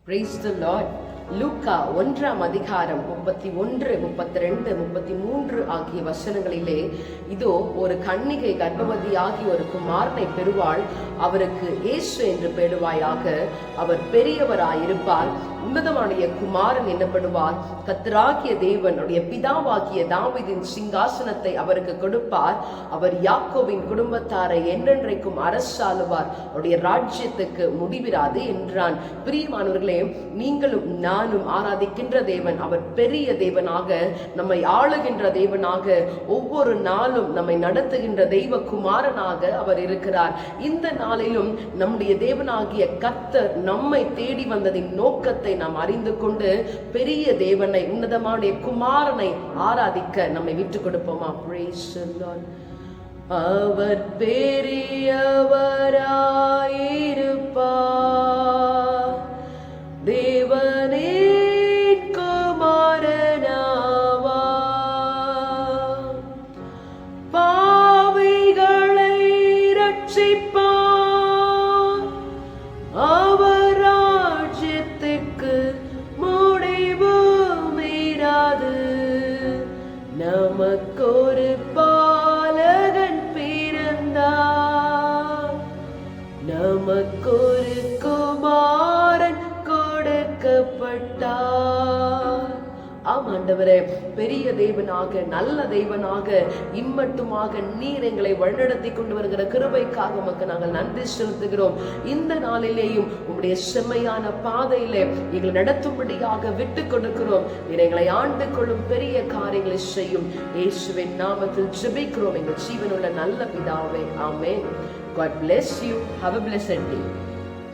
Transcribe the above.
Praise the Lord. லூக்கா 1ஆம் அதிகாரம் 31, 32, 33 ஆகிய வசனங்களிலே, இதோ ஒரு கன்னிகை கர்ப்பவதியாகி ஒரு குமாரனை பெறுவாள், அவருக்கு இயேசு என்று பெறுவாயாக. அவர் பெரியவராயிருப்பார், உன்னதமானிய குமாரன் என்னப்படுவார். கர்த்தராகிய தேவனுடைய பிதாவாகிய தாவீதின் சிங்காசனத்தை அவருக்கு கொடுப்பார். அவர் யாக்கோபின் குடும்பத்தாரை என்றென்றைக்கும் அரசாளுவார், அவருடைய ராஜ்யத்துக்கு முடிவிராது என்றான். பிரியமானவர்களே, நீங்களும் நானும் ஆராதிக்கின்ற தேவன் அவர் பெரிய தேவனாக, நம்மை ஆளுகின்ற தேவனாக, ஒவ்வொரு நாளும் நம்மை நடத்துகின்ற தெய்வ குமாரனாக அவர் இருக்கிறார். இந்த நாளிலும் நம்முடைய தேவனாகிய கர்த்தர் நம்மை தேடி வந்ததின் நோக்கத்தை நாம் அறிந்து கொண்டு பெரிய தேவனை, உன்னதமான குமாரனை ஆராதிக்க நம்மை விட்டு கொடுப்போமா? Praise the Lord. அவர் பெரியவராயிருப்பார், தேவனே குமாரனாவார், பாவிகளை ரட்சிப்பார், அவர் ராஜ்யத்துக்கு முடிவு மீறாது. நமக்கொரு பாலகன் பிறந்தார், நமக்கொரு குமாரன் கொடுக்கப்பட்டார். ஆண்டவரே, பெரிய தேவனாக, நல்ல தேவனாக, இம்மட்டுமாக நீர் எங்களை வழிநடத்தி கொண்டு வருகிற கிருபைக்காக உமக்கு நாங்கள் நன்றி செலுத்துகிறோம். இந்த நாளிலேயும் உம்முடைய செம்மையான பாதையிலே எங்களை நடத்தும்படியாக விட்டு கொடுக்கிறோம். நீர் எங்களை ஆண்டு கொள்ளும் பெரிய காரியங்களை செய்யும். இயேசுவின் நாமத்தில் ஜெபிக்கிறோம் எங்கள் ஜீவனுள்ள நல்ல பிதாவே, ஆமென். God bless you. Have a blessed day.